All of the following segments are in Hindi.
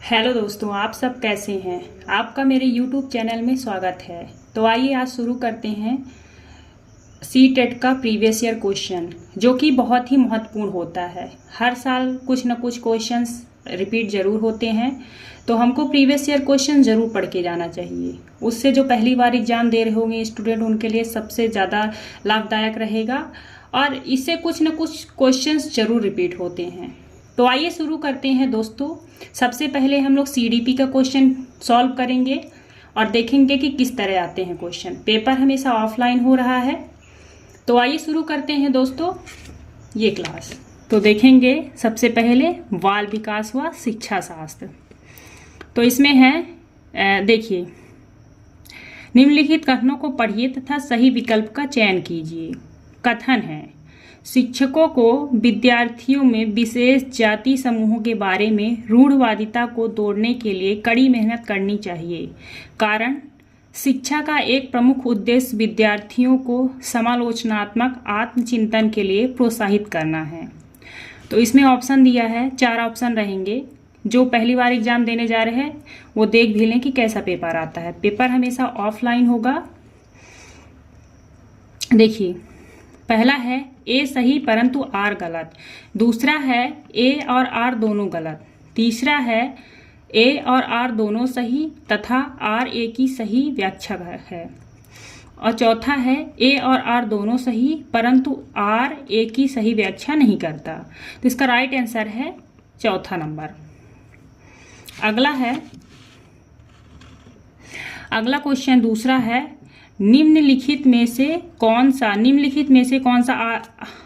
हेलो दोस्तों, आप सब कैसे हैं। आपका मेरे YouTube चैनल में स्वागत है। तो आइए आज शुरू करते हैं सी टेट का प्रीवियस ईयर क्वेश्चन, जो कि बहुत ही महत्वपूर्ण होता है। हर साल कुछ न कुछ क्वेश्चंस रिपीट ज़रूर होते हैं, तो हमको प्रीवियस ईयर क्वेश्चन ज़रूर पढ़ के जाना चाहिए। उससे जो पहली बार एग्ज़ाम दे रहे होंगे स्टूडेंट, उनके लिए सबसे ज़्यादा लाभदायक रहेगा। और इससे कुछ न कुछ क्वेश्चंस ज़रूर रिपीट होते हैं। तो आइए शुरू करते हैं दोस्तों। सबसे पहले हम लोग सीडीपी का क्वेश्चन सॉल्व करेंगे और देखेंगे कि किस तरह आते हैं क्वेश्चन। पेपर हमेशा ऑफलाइन हो रहा है। तो आइए शुरू करते हैं दोस्तों ये क्लास। तो देखेंगे सबसे पहले बाल विकास व शिक्षा शास्त्र। तो इसमें है देखिए, निम्नलिखित कथनों को पढ़िए तथा सही विकल्प का चयन कीजिए। कथन है, शिक्षकों को विद्यार्थियों में विशेष जाति समूहों के बारे में रूढ़वादिता को तोड़ने के लिए कड़ी मेहनत करनी चाहिए। कारण, शिक्षा का एक प्रमुख उद्देश्य विद्यार्थियों को समालोचनात्मक आत्मचिंतन के लिए प्रोत्साहित करना है। तो इसमें ऑप्शन दिया है, 4 ऑप्शन रहेंगे। जो पहली बार एग्जाम देने जा रहे हैं वो देख भी लें कि कैसा पेपर आता है। पेपर हमेशा ऑफलाइन होगा। देखिए, पहला है ए सही परंतु आर गलत। दूसरा है ए और आर दोनों गलत। तीसरा है ए और आर दोनों सही तथा आर ए की सही व्याख्या है। और चौथा है ए और आर दोनों सही परंतु आर ए की सही व्याख्या नहीं करता। तो इसका राइट आंसर है चौथा नंबर। अगला क्वेश्चन दूसरा है, निम्नलिखित में से कौन सा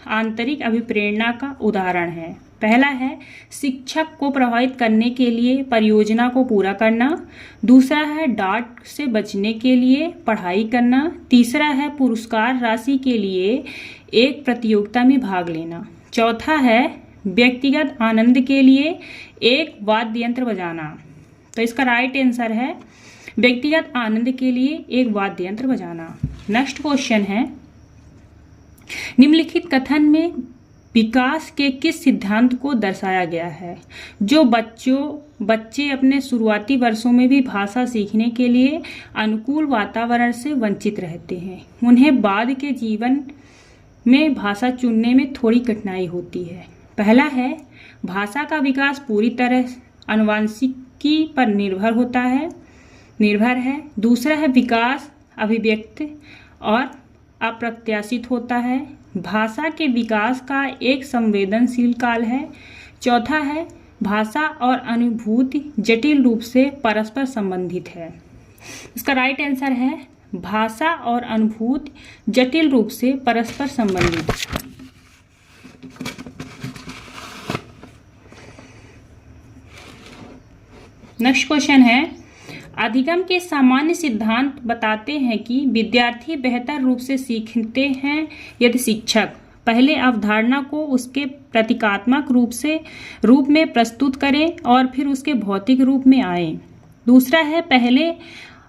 आंतरिक अभिप्रेरणा का उदाहरण है। पहला है शिक्षक को प्रभावित करने के लिए परियोजना को पूरा करना। दूसरा है डांट से बचने के लिए पढ़ाई करना। तीसरा है पुरस्कार राशि के लिए एक प्रतियोगिता में भाग लेना। चौथा है व्यक्तिगत आनंद के लिए एक वाद्य यंत्र बजाना। तो इसका राइट आंसर है व्यक्तिगत आनंद के लिए एक वाद्य यंत्र बजाना। नेक्स्ट क्वेश्चन है, निम्नलिखित कथन में विकास के किस सिद्धांत को दर्शाया गया है। जो बच्चे अपने शुरुआती वर्षों में भी भाषा सीखने के लिए अनुकूल वातावरण से वंचित रहते हैं, उन्हें बाद के जीवन में भाषा चुनने में थोड़ी कठिनाई होती है। पहला है भाषा का विकास पूरी तरह आनुवंशिकी पर निर्भर है। दूसरा है विकास अभिव्यक्त और अप्रत्याशित होता है। भाषा के विकास का एक संवेदनशील काल है। चौथा है भाषा और अनुभूति जटिल रूप से परस्पर संबंधित है। इसका राइट आंसर है भाषा और अनुभूति जटिल रूप से परस्पर संबंधित। नेक्स्ट क्वेश्चन है, अधिगम के सामान्य सिद्धांत बताते हैं कि विद्यार्थी बेहतर रूप से सीखते हैं यदि शिक्षक पहले अवधारणा को उसके प्रतीकात्मक रूप में प्रस्तुत करें और फिर उसके भौतिक रूप में आए। दूसरा है पहले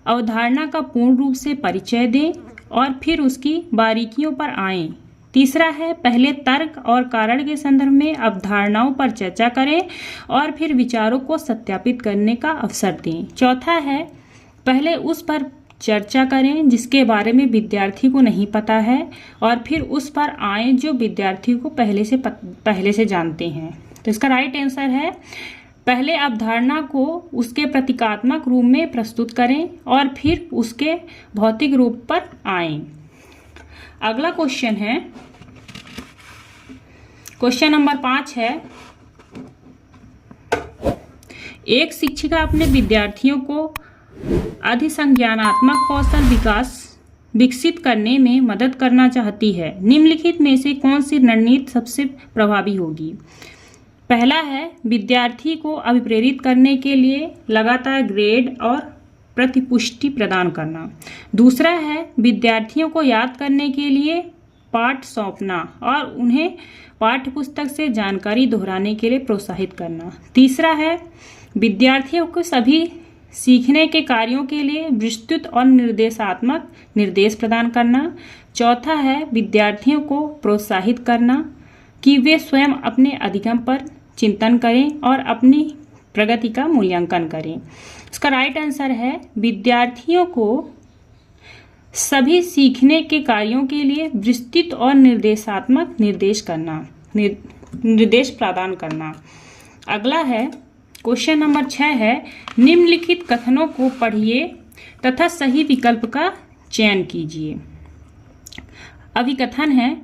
अवधारणा का पूर्ण रूप से परिचय दें और फिर उसकी बारीकियों पर आएं। तीसरा है पहले तर्क और कारण के संदर्भ में अवधारणाओं पर चर्चा करें और फिर विचारों को सत्यापित करने का अवसर दें। चौथा है पहले उस पर चर्चा करें जिसके बारे में विद्यार्थी को नहीं पता है और फिर उस पर आएं जो विद्यार्थी को पहले से जानते हैं। तो इसका राइट आंसर है पहले अवधारणा को उसके प्रतीकात्मक रूप में प्रस्तुत करें और फिर उसके भौतिक रूप पर आएं। अगला क्वेश्चन है, क्वेश्चन नंबर 5 है, एक शिक्षिका अपने विद्यार्थियों को अधिसंज्ञानात्मक कौशल विकसित करने में मदद करना चाहती है। निम्नलिखित में से कौन सी रणनीति सबसे प्रभावी होगी। पहला है विद्यार्थी को अभिप्रेरित करने के लिए लगातार ग्रेड और प्रतिपुष्टि प्रदान करना। दूसरा है विद्यार्थियों को याद करने के लिए पाठ सौंपना और उन्हें पाठ्यपुस्तक से जानकारी दोहराने के लिए प्रोत्साहित करना। तीसरा है विद्यार्थियों को सभी सीखने के कार्यों के लिए विस्तृत और निर्देशात्मक निर्देश प्रदान करना। चौथा है विद्यार्थियों को प्रोत्साहित करना कि वे स्वयं अपने अधिगम पर चिंतन करें और अपनी प्रगति का मूल्यांकन करें। इसका राइट आंसर है विद्यार्थियों को सभी सीखने के कार्यों के लिए विस्तृत और निर्देशात्मक निर्देश प्रदान करना। अगला है क्वेश्चन नंबर 6 है, निम्नलिखित कथनों को पढ़िए तथा सही विकल्प का चयन कीजिए। अभिकथन है,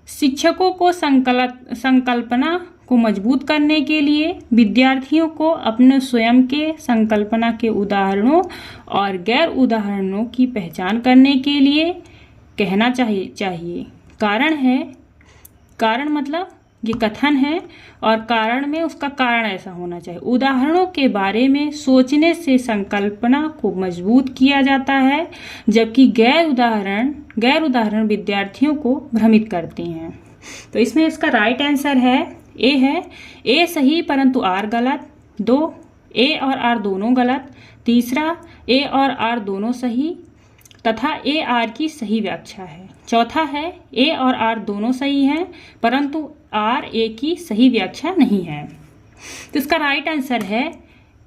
शिक्षकों को संकल्पना को मजबूत करने के लिए विद्यार्थियों को अपने स्वयं के संकल्पना के उदाहरणों और गैर उदाहरणों की पहचान करने के लिए कहना चाहिए। कारण मतलब ये कथन है और कारण में उसका कारण ऐसा होना चाहिए। उदाहरणों के बारे में सोचने से संकल्पना को मजबूत किया जाता है, जबकि गैर उदाहरण विद्यार्थियों को भ्रमित करते हैं। तो इसमें इसका राइट आंसर है ए सही परंतु आर गलत। 2, ए और आर दोनों गलत। तीसरा, ए और आर दोनों सही तथा ए आर की सही व्याख्या है। चौथा है, ए और आर दोनों सही हैं परंतु आर ए की सही व्याख्या नहीं है। तो इसका राइट आंसर है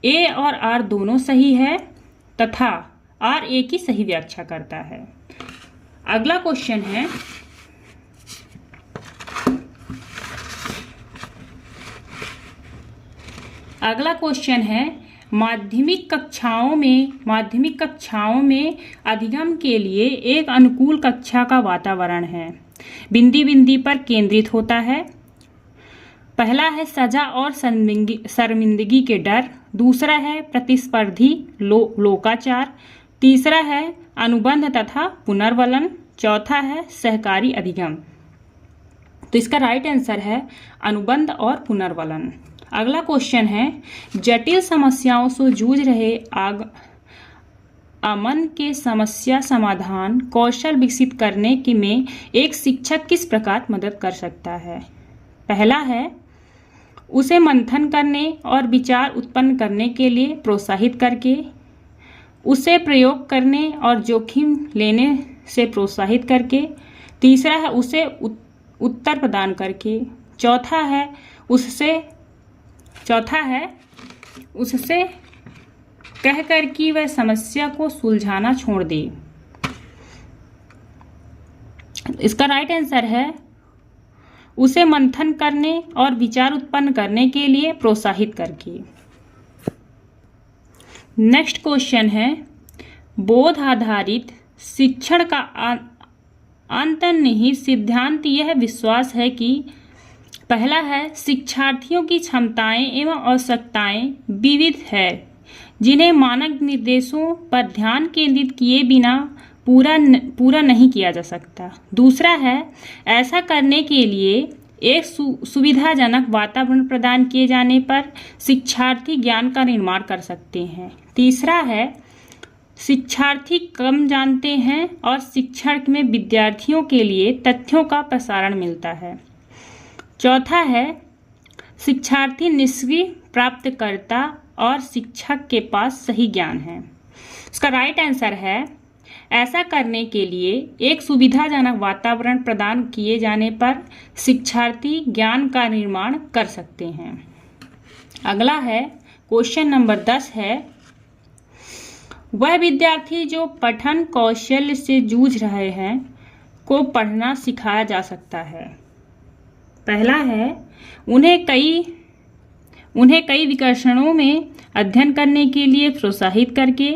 ए और आर दोनों सही है तथा आर ए की सही व्याख्या करता है। अगला क्वेश्चन है, माध्यमिक कक्षाओं में अधिगम के लिए एक अनुकूल कक्षा का वातावरण है। बिंदी बिंदी पर केंद्रित होता है। पहला है सजा और शर्मिंदगी के डर। दूसरा है प्रतिस्पर्धी लोकाचार। तीसरा है अनुबंध तथा पुनर्वलन। चौथा है सहकारी अधिगम। तो इसका राइट आंसर है अनुबंध और पुनर्वलन। अगला क्वेश्चन है, जटिल समस्याओं से जूझ रहे अमन के समस्या समाधान कौशल विकसित करने में एक शिक्षक किस प्रकार मदद कर सकता है। पहला है उसे मंथन करने और विचार उत्पन्न करने के लिए प्रोत्साहित करके, उसे प्रयोग करने और जोखिम लेने से प्रोत्साहित करके। तीसरा है उसे उत्तर प्रदान करके। चौथा है उससे कहकर कि वह समस्या को सुलझाना छोड़ दे। इसका राइट आंसर है उसे मंथन करने और विचार उत्पन्न करने के लिए प्रोत्साहित करके। नेक्स्ट क्वेश्चन है, बोध आधारित शिक्षण का अंतर्निहित सिद्धांत यह विश्वास है कि पहला है शिक्षार्थियों की क्षमताएं एवं आवश्यकताएं विविध है, जिन्हें मानक निर्देशों पर ध्यान केंद्रित किए बिना पूरा नहीं किया जा सकता। दूसरा है ऐसा करने के लिए एक सुविधाजनक वातावरण प्रदान किए जाने पर शिक्षार्थी ज्ञान का निर्माण कर सकते हैं। तीसरा है शिक्षार्थी कम जानते हैं और शिक्षण में विद्यार्थियों के लिए तथ्यों का प्रसारण मिलता है। चौथा है शिक्षार्थी निष्क्रिय प्राप्तकर्ता और शिक्षक के पास सही ज्ञान है। इसका राइट आंसर है ऐसा करने के लिए एक सुविधाजनक वातावरण प्रदान किए जाने पर शिक्षार्थी ज्ञान का निर्माण कर सकते हैं। अगला है क्वेश्चन नंबर 10 है, वह विद्यार्थी जो पठन कौशल से जूझ रहे हैं को पढ़ना सिखाया जा सकता है। पहला है उन्हें कई विकर्षणों में अध्ययन करने के लिए प्रोत्साहित करके,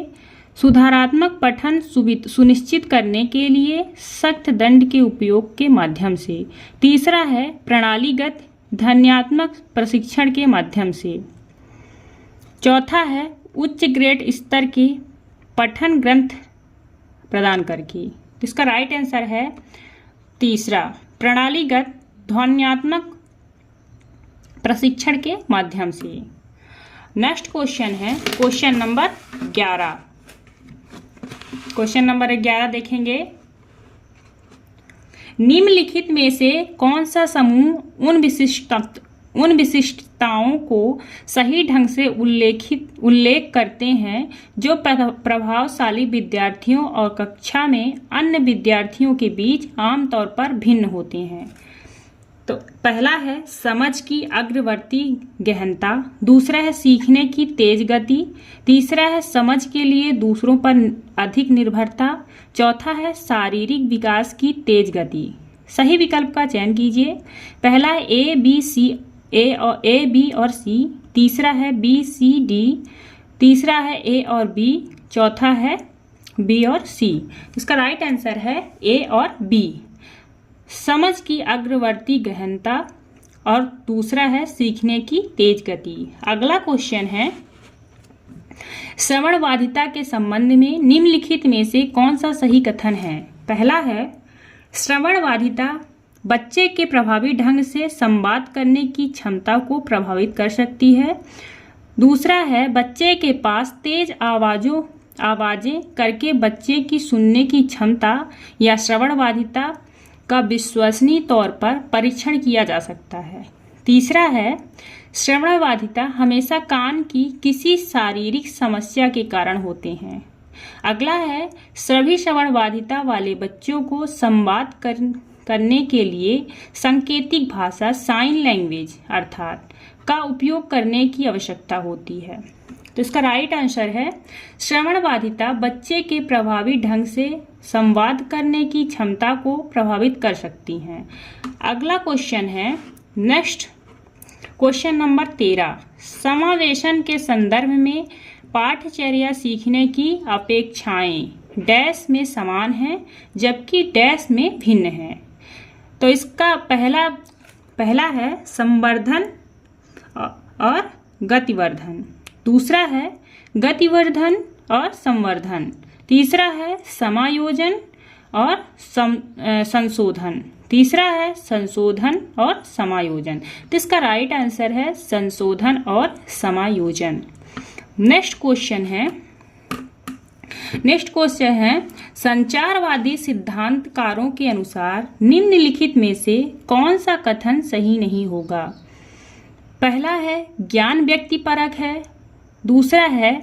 सुधारात्मक पठन सुनिश्चित करने के लिए सख्त दंड के उपयोग के माध्यम से। तीसरा है प्रणालीगत ध्यानात्मक प्रशिक्षण के माध्यम से। चौथा है उच्च ग्रेड स्तर के पठन ग्रंथ प्रदान करके। इसका राइट आंसर है तीसरा प्रणालीगत ध्यानात्मक प्रशिक्षण के माध्यम से। नेक्स्ट क्वेश्चन है क्वेश्चन नंबर 11। क्वेश्चन नंबर 11 देखेंगे, निम्नलिखित में से कौन सा समूह उन विशिष्टताओं को सही ढंग से उल्लेख करते हैं जो प्रभावशाली विद्यार्थियों और कक्षा में अन्य विद्यार्थियों के बीच आमतौर पर भिन्न होते हैं। तो पहला है समझ की अग्रवर्ती गहनता, दूसरा है सीखने की तेज गति, तीसरा है समझ के लिए दूसरों पर अधिक निर्भरता, चौथा है शारीरिक विकास की तेज गति। सही विकल्प का चयन कीजिए। पहला है ए बी और सी, तीसरा है बी सी डी, तीसरा है ए और बी, चौथा है बी और सी। इसका राइट आंसर है ए और बी, समझ की अग्रवर्ती गहनता और दूसरा है सीखने की तेज गति। अगला क्वेश्चन है श्रवणबाधिता के संबंध में निम्नलिखित में से कौन सा सही कथन है। पहला है श्रवणबाधिता बच्चे के प्रभावी ढंग से संवाद करने की क्षमता को प्रभावित कर सकती है। दूसरा है बच्चे के पास तेज आवाजें करके बच्चे की सुनने की क्षमता या श्रवणबाधिता का विश्वसनीय तौर पर परीक्षण किया जा सकता है। तीसरा है श्रवणबाधिता हमेशा कान की किसी शारीरिक समस्या के कारण होते हैं। अगला है सभी श्रवणबाधिता वाले बच्चों को संवाद करने के लिए सांकेतिक भाषा साइन लैंग्वेज अर्थात का उपयोग करने की आवश्यकता होती है। तो इसका राइट आंसर है श्रवणबाधिता बच्चे के प्रभावी ढंग से संवाद करने की क्षमता को प्रभावित कर सकती हैं। अगला क्वेश्चन है नेक्स्ट क्वेश्चन नंबर 13, समावेशन के संदर्भ में पाठचर्या सीखने की अपेक्षाएं डैश में समान हैं जबकि डैश में भिन्न हैं। तो इसका पहला है संवर्धन और गतिवर्धन, दूसरा है गतिवर्धन और संवर्धन, तीसरा है समायोजन और संशोधन, तीसरा है संशोधन और समायोजन। तो इसका राइट आंसर है संशोधन और समायोजन। नेक्स्ट क्वेश्चन है संचारवादी सिद्धांतकारों के अनुसार निम्नलिखित में से कौन सा कथन सही नहीं होगा। पहला है ज्ञान व्यक्तिपरक है, दूसरा है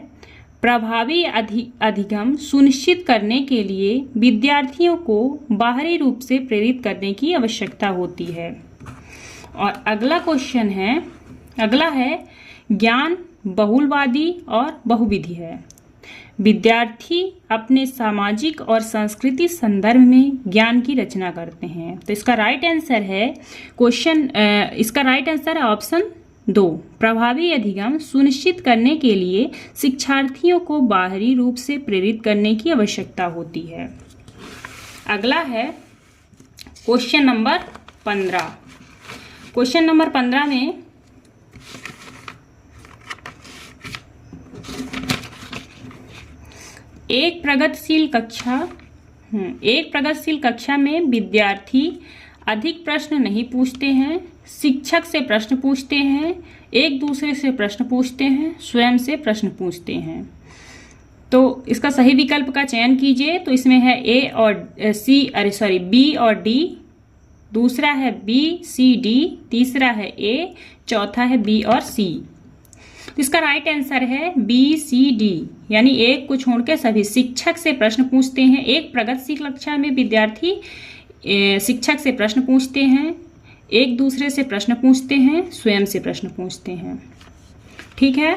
प्रभावी अधिगम सुनिश्चित करने के लिए विद्यार्थियों को बाहरी रूप से प्रेरित करने की आवश्यकता होती है। और अगला है ज्ञान बहुलवादी और बहुविधि है। विद्यार्थी अपने सामाजिक और सांस्कृतिक संदर्भ में ज्ञान की रचना करते हैं। तो इसका राइट आंसर है ऑप्शन 2, प्रभावी अधिगम सुनिश्चित करने के लिए शिक्षार्थियों को बाहरी रूप से प्रेरित करने की आवश्यकता होती है। अगला है क्वेश्चन नंबर 15। क्वेश्चन नंबर 15 में एक प्रगतिशील कक्षा में विद्यार्थी अधिक प्रश्न नहीं पूछते हैं, शिक्षक से प्रश्न पूछते हैं, एक दूसरे से प्रश्न पूछते हैं, स्वयं से प्रश्न पूछते हैं। तो इसका सही विकल्प का चयन कीजिए। तो इसमें है बी और डी, दूसरा है बी सी डी, तीसरा है ए, चौथा है बी और सी। तो इसका राइट आंसर है बी सी डी, यानी एक को छोड़ के सभी। शिक्षक से प्रश्न पूछते हैं, एक प्रगतिशील कक्षा में विद्यार्थी शिक्षक से प्रश्न पूछते हैं, एक दूसरे से प्रश्न पूछते हैं, स्वयं से प्रश्न पूछते हैं। ठीक है।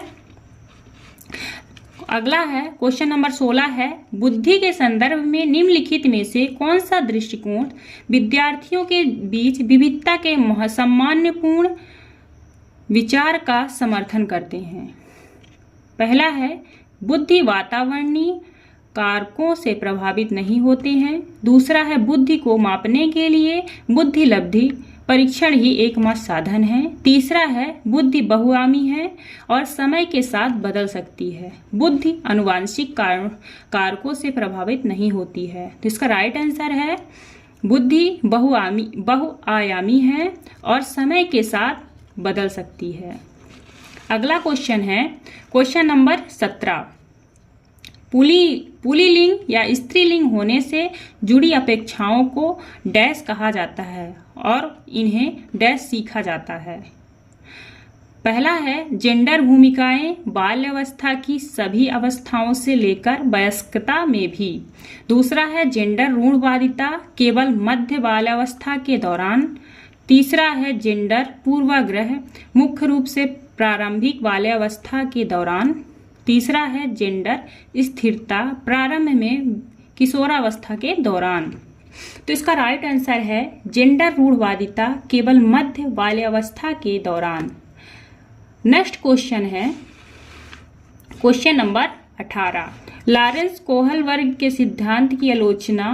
अगला है क्वेश्चन नंबर 16 है बुद्धि के संदर्भ में निम्नलिखित में से कौन सा दृष्टिकोण विद्यार्थियों के बीच विविधता के सामंजस्यपूर्ण विचार का समर्थन करते हैं। पहला है बुद्धि वातावरणीय कारकों से प्रभावित नहीं होते हैं, दूसरा है बुद्धि को मापने के लिए बुद्धि लब्धि परीक्षण ही एकमात्र साधन है, तीसरा है बुद्धि बहुआयामी है और समय के साथ बदल सकती है, बुद्धि आनुवंशिक कारकों से प्रभावित नहीं होती है। तो इसका राइट आंसर है बुद्धि बहुआयामी है और समय के साथ बदल सकती है। अगला क्वेश्चन है क्वेश्चन नंबर 17, पुल्लिंग या स्त्रीलिंग होने से जुड़ी अपेक्षाओं को डैश कहा जाता है और इन्हें डैश सीखा जाता है। पहला है जेंडर भूमिकाएं बाल्यावस्था की सभी अवस्थाओं से लेकर वयस्कता में भी, दूसरा है जेंडर रूढ़वादिता केवल मध्य बाल्यावस्था के दौरान, तीसरा है जेंडर, पूर्वाग्रह मुख्य रूप से प्रारंभिक बाल्यावस्था के दौरान। तीसरा है जेंडर, स्थिरता प्रारंभ में किशोरावस्था के दौरान। तो इसका राइट आंसर है जेंडर रूढ़वादिता केवल मध्य बाल्यावस्था के दौरान। नेक्स्ट क्वेश्चन है क्वेश्चन नंबर 18। लॉरेंस कोहल वर्ग के सिद्धांत की आलोचना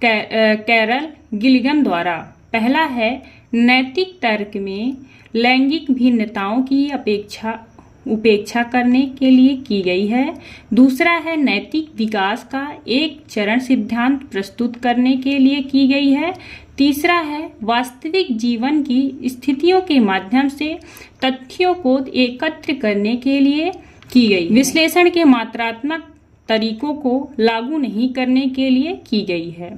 कैरल गिलिगन द्वारा। पहला है नैतिक तर्क में लैंगिक भिन्नताओं की उपेक्षा करने के लिए की गई है। दूसरा है नैतिक विकास का एक चरण सिद्धांत प्रस्तुत करने के लिए की गई है। तीसरा है वास्तविक जीवन की स्थितियों के माध्यम से तथ्यों को एकत्र करने के लिए की गई, विश्लेषण के मात्रात्मक तरीकों को लागू नहीं करने के लिए की गई है।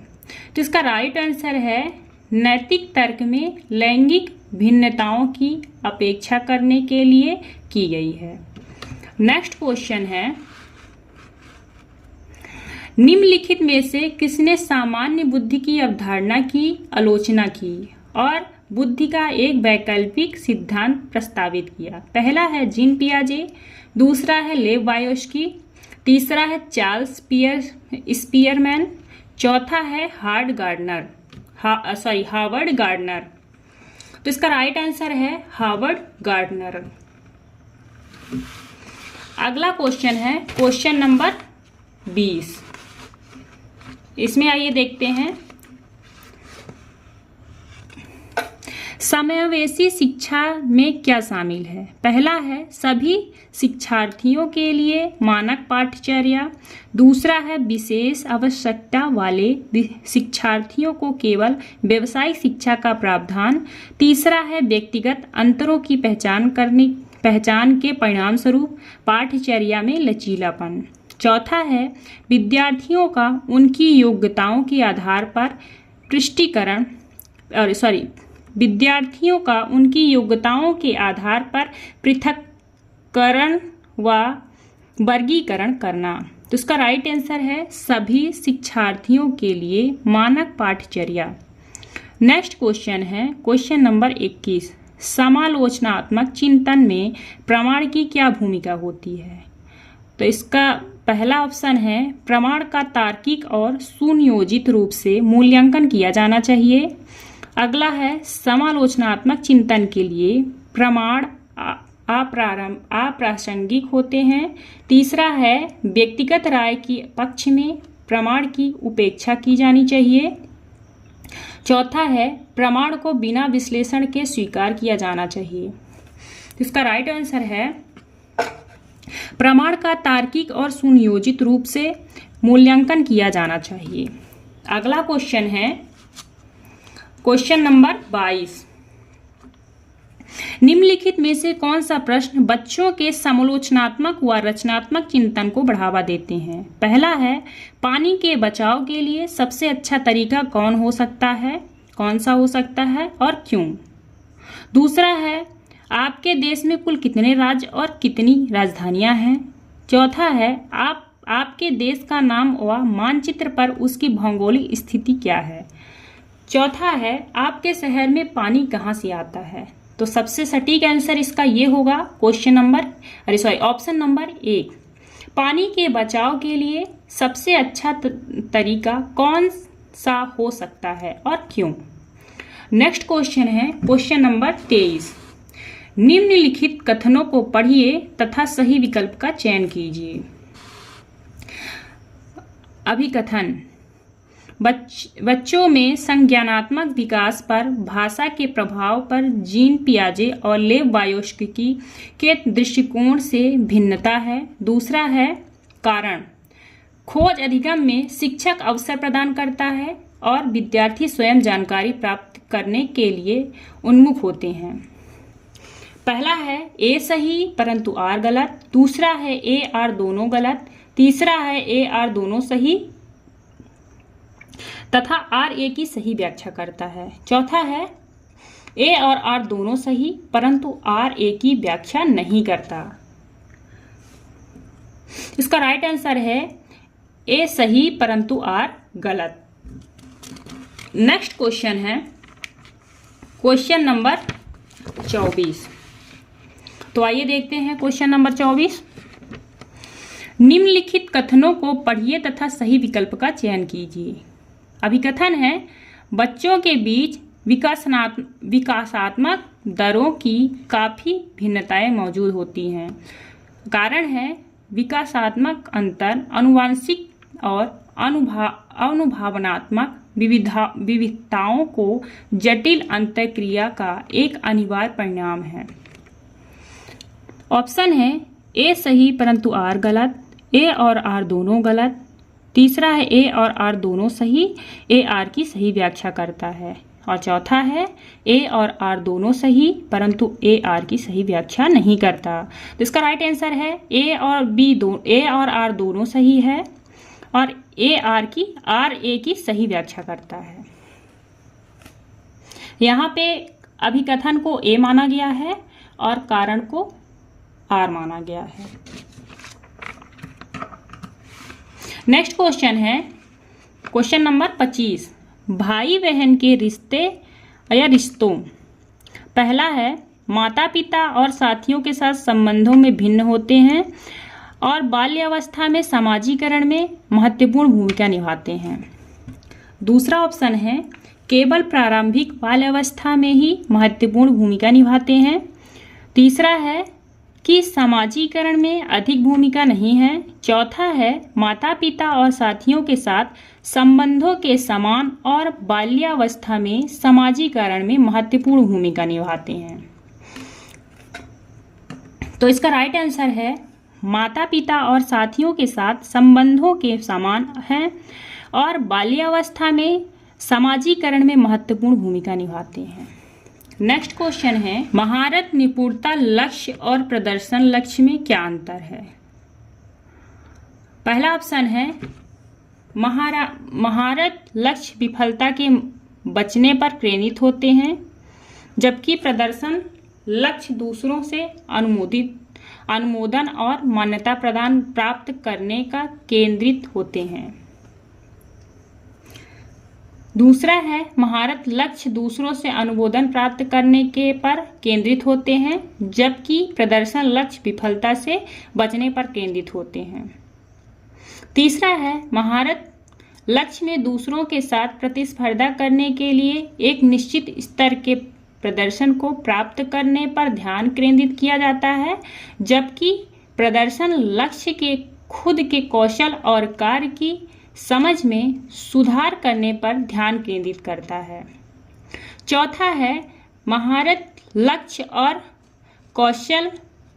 तो इसका राइट आंसर है नैतिक तर्क में लैंगिक भिन्नताओं की अपेक्षा करने के लिए की गई है। नेक्स्ट क्वेश्चन है निम्नलिखित में से किसने सामान्य बुद्धि की अवधारणा की आलोचना की और बुद्धि का एक वैकल्पिक सिद्धांत प्रस्तावित किया। पहला है जीन पियाजे, दूसरा है लेव वायोस्की, तीसरा है चार्ल्स स्पीयरमैन, चौथा है हावर्ड गार्डनर। तो इसका राइट आंसर है हावर्ड गार्डनर। अगला क्वेश्चन है क्वेश्चन नंबर 20। इसमें आइए देखते हैं समावेशी शिक्षा में क्या शामिल है। पहला है सभी शिक्षार्थियों के लिए मानक पाठ्यचर्या, दूसरा है विशेष आवश्यकता वाले शिक्षार्थियों को केवल व्यावसायिक शिक्षा का प्रावधान, तीसरा है व्यक्तिगत अंतरों की पहचान के परिणाम स्वरूप पाठ्यचर्या में लचीलापन, चौथा है विद्यार्थियों का उनकी योग्यताओं के आधार पर पृथक्करण व वर्गीकरण करना। तो इसका राइट आंसर है सभी शिक्षार्थियों के लिए मानक पाठ्यचर्या। नेक्स्ट क्वेश्चन है क्वेश्चन नंबर 21। समालोचनात्मक चिंतन में प्रमाण की क्या भूमिका होती है। तो इसका पहला ऑप्शन है प्रमाण का तार्किक और सुनियोजित रूप से मूल्यांकन किया जाना चाहिए। अगला है समालोचनात्मक चिंतन के लिए प्रमाण अप्रासंगिक होते हैं। तीसरा है व्यक्तिगत राय के पक्ष में प्रमाण की उपेक्षा की जानी चाहिए। चौथा है प्रमाण को बिना विश्लेषण के स्वीकार किया जाना चाहिए। इसका राइट आंसर है प्रमाण का तार्किक और सुनियोजित रूप से मूल्यांकन किया जाना चाहिए। अगला क्वेश्चन है क्वेश्चन नंबर 22। निम्नलिखित में से कौन सा प्रश्न बच्चों के समालोचनात्मक व रचनात्मक चिंतन को बढ़ावा देते हैं। पहला है पानी के बचाव के लिए सबसे अच्छा तरीका कौन सा हो सकता है और क्यों। दूसरा है आपके देश में कुल कितने राज्य और कितनी राजधानियां हैं। चौथा है आपके देश का नाम व मानचित्र पर उसकी भौगोलिक स्थिति क्या है। चौथा है आपके शहर में पानी कहाँ से आता है। तो सबसे सटीक आंसर इसका ये होगा ऑप्शन नंबर 1। पानी के बचाव के लिए सबसे अच्छा तरीका कौन सा हो सकता है और क्यों। नेक्स्ट क्वेश्चन है क्वेश्चन नंबर 23। निम्नलिखित कथनों को पढ़िए तथा सही विकल्प का चयन कीजिए। अभिकथन बच्चों में संज्ञानात्मक विकास पर भाषा के प्रभाव पर जीन पियाजे और लेव वायोस्की के दृष्टिकोण से भिन्नता है। दूसरा है कारण खोज अधिगम में शिक्षक अवसर प्रदान करता है और विद्यार्थी स्वयं जानकारी प्राप्त करने के लिए उन्मुख होते हैं। पहला है ए सही परंतु आर गलत, दूसरा है ए आर दोनों गलत, तीसरा है ए आर दोनों सही तथा आर ए की सही व्याख्या करता है। चौथा है ए और आर दोनों सही परंतु आर ए की व्याख्या नहीं करता। इसका राइट आंसर है ए सही परंतु आर गलत। नेक्स्ट क्वेश्चन है क्वेश्चन नंबर 24। तो आइए देखते हैं क्वेश्चन नंबर 24। निम्नलिखित कथनों को पढ़िए तथा सही विकल्प का चयन कीजिए। अभिकथन है, बच्चों के बीच विकासात्मक दरों की काफ़ी भिन्नताएं मौजूद होती हैं। कारण है, विकासात्मक अंतर आनुवंशिक और अनुभवनात्मक विविधताओं को जटिल अंतःक्रिया का एक अनिवार्य परिणाम है। ऑप्शन है ए सही परंतु आर गलत, ए और आर दोनों गलत। तीसरा है ए और आर दोनों सही, ए आर की सही व्याख्या करता है। और चौथा है ए और आर दोनों सही परंतु ए आर की सही व्याख्या नहीं करता। तो इसका राइट आंसर है ए और आर दोनों सही है और आर ए की सही व्याख्या करता है। यहाँ पे अभिकथन को ए माना गया है और कारण को आर माना गया है। नेक्स्ट क्वेश्चन है क्वेश्चन नंबर 25। भाई बहन के रिश्ते या रिश्तों। पहला है, माता पिता और साथियों के साथ संबंधों में भिन्न होते हैं और बाल्यावस्था में समाजीकरण में महत्वपूर्ण भूमिका निभाते हैं। दूसरा ऑप्शन है, केवल प्रारंभिक बाल्यावस्था में ही महत्वपूर्ण भूमिका निभाते हैं। तीसरा है कि समाजीकरण में अधिक भूमिका नहीं है। चौथा है, माता पिता और साथियों के साथ संबंधों के समान और बाल्यावस्था में समाजीकरण में महत्वपूर्ण भूमिका निभाते हैं। तो इसका राइट आंसर है माता पिता और साथियों के साथ संबंधों के समान हैं और बाल्यावस्था में समाजीकरण में महत्वपूर्ण भूमिका निभाते हैं। नेक्स्ट क्वेश्चन है, महारत, निपुणता, लक्ष्य और प्रदर्शन लक्ष्य में क्या अंतर है। पहला ऑप्शन है, महारत लक्ष्य विफलता के बचने पर प्रेरित होते हैं, जबकि प्रदर्शन लक्ष्य दूसरों से अनुमोदन और मान्यता प्रदान प्राप्त करने का केंद्रित होते हैं। दूसरा है, महारत लक्ष्य दूसरों से अनुमोदन प्राप्त करने के पर केंद्रित होते हैं, जबकि प्रदर्शन लक्ष्य विफलता से बचने पर केंद्रित होते हैं। तीसरा है, महारत लक्ष्य में दूसरों के साथ प्रतिस्पर्धा करने के लिए एक निश्चित स्तर के प्रदर्शन को प्राप्त करने पर ध्यान केंद्रित किया जाता है, जबकि प्रदर्शन लक्ष्य के खुद के कौशल और कार्य की समझ में सुधार करने पर ध्यान केंद्रित करता है। चौथा है, महारत लक्ष्य और कौशल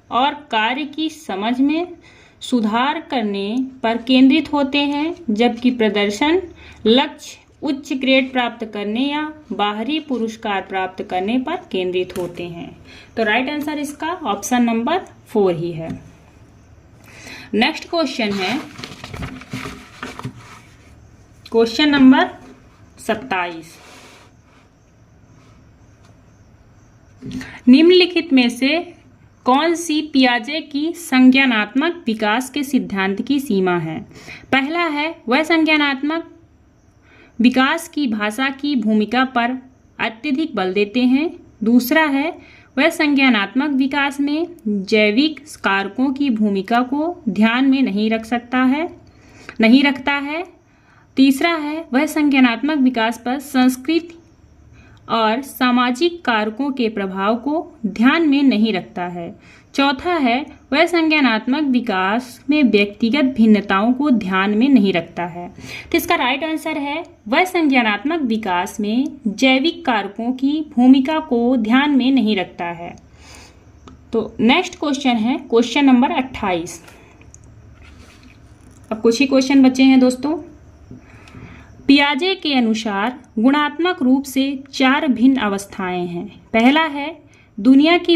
और कार्य की समझ में सुधार करने पर केंद्रित होते हैं, जबकि प्रदर्शन लक्ष्य उच्च ग्रेड प्राप्त करने या बाहरी पुरस्कार प्राप्त करने पर केंद्रित होते हैं। तो राइट आंसर इसका ऑप्शन नंबर 4 ही है। नेक्स्ट क्वेश्चन है क्वेश्चन नंबर 27। निम्नलिखित में से कौन सी पियाजे की संज्ञानात्मक विकास के सिद्धांत की सीमा है। पहला है, वह संज्ञानात्मक विकास की भाषा की भूमिका पर अत्यधिक बल देते हैं। दूसरा है, वह संज्ञानात्मक विकास में जैविक कारकों की भूमिका को ध्यान में नहीं रखता है। तीसरा है, वह संज्ञानात्मक विकास पर संस्कृति और सामाजिक कारकों के प्रभाव को ध्यान में नहीं रखता है। चौथा है, वह संज्ञानात्मक विकास में व्यक्तिगत भिन्नताओं को ध्यान में नहीं रखता है। तो इसका राइट आंसर है, वह संज्ञानात्मक विकास में जैविक कारकों की भूमिका को ध्यान में नहीं रखता है। तो नेक्स्ट क्वेश्चन है क्वेश्चन नंबर 28। अब कुछ ही क्वेश्चन बचे हैं दोस्तों। पियाजे के अनुसार गुणात्मक रूप से 4 भिन्न अवस्थाएं हैं। पहला है, दुनिया की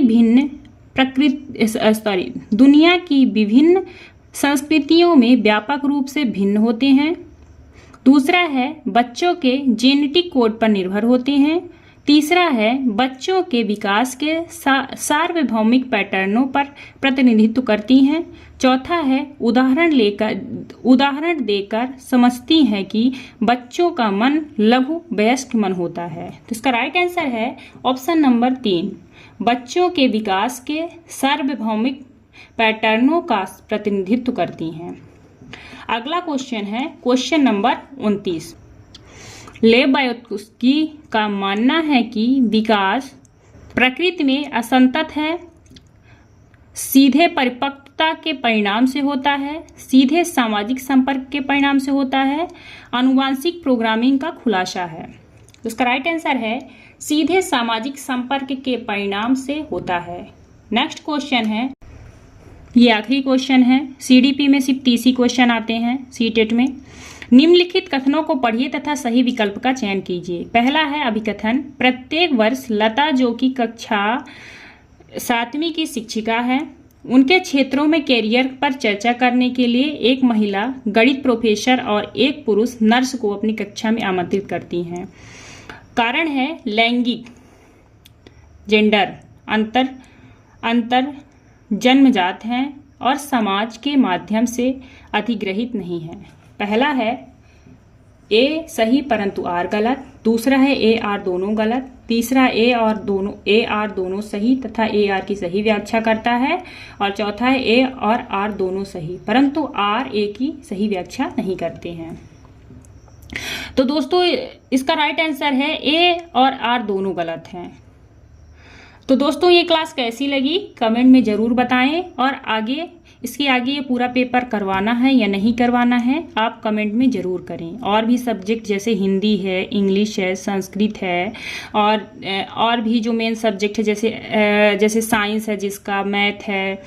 विभिन्न संस्कृतियों में व्यापक रूप से भिन्न होते हैं। दूसरा है, बच्चों के जेनेटिक कोड पर निर्भर होते हैं। तीसरा है बच्चों के विकास के सार्वभौमिक पैटर्नों पर प्रतिनिधित्व करती हैं। चौथा है उदाहरण देकर समझती हैं कि बच्चों का मन लघु वयस्क मन होता है। तो इसका राइट आंसर है ऑप्शन नंबर 3, बच्चों के विकास के सार्वभौमिक पैटर्नों का प्रतिनिधित्व करती हैं। अगला क्वेश्चन है क्वेश्चन नंबर 29। लेव बायोत्स्की का मानना है कि विकास प्रकृति में असंतत है, सीधे परिपक्वता के परिणाम से होता है, सीधे सामाजिक संपर्क के परिणाम से होता है, आनुवांशिक प्रोग्रामिंग का खुलासा है। तो इसका राइट आंसर है सीधे सामाजिक संपर्क के परिणाम से होता है। नेक्स्ट क्वेश्चन है, ये आखिरी क्वेश्चन है। सीडीपी में सिर्फ 30 ही क्वेश्चन आते हैं, सीटेट में। निम्नलिखित कथनों को पढ़िए तथा सही विकल्प का चयन कीजिए। पहला है अभिकथन, प्रत्येक वर्ष लता जो कि कक्षा 7वीं की शिक्षिका है, उनके क्षेत्रों में कैरियर पर चर्चा करने के लिए एक महिला गणित प्रोफेसर और एक पुरुष नर्स को अपनी कक्षा में आमंत्रित करती हैं। कारण है लैंगिक जेंडर अंतर जन्मजात हैं और समाज के माध्यम से अधिग्रहित नहीं है। पहला है ए सही परंतु आर गलत, दूसरा है ए आर दोनों गलत, तीसरा ए आर दोनों सही तथा ए आर की सही व्याख्या करता है, और चौथा है ए और आर दोनों सही परंतु आर ए की सही व्याख्या नहीं करते हैं। तो दोस्तों इसका राइट आंसर है ए और आर दोनों गलत हैं। तो दोस्तों ये क्लास कैसी लगी कमेंट में ज़रूर बताएं, और इसके आगे ये पूरा पेपर करवाना है या नहीं करवाना है आप कमेंट में ज़रूर करें। और भी सब्जेक्ट जैसे हिंदी है, इंग्लिश है, संस्कृत है, और भी जो मेन सब्जेक्ट है जैसे साइंस है, जिसका मैथ है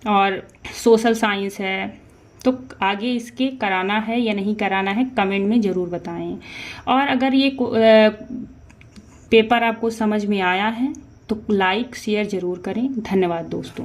और सोशल साइंस है, तो आगे इसके कराना है या नहीं कराना है कमेंट में ज़रूर बताएं। और अगर ये पेपर आपको समझ में आया है तो लाइक शेयर ज़रूर करें। धन्यवाद दोस्तों।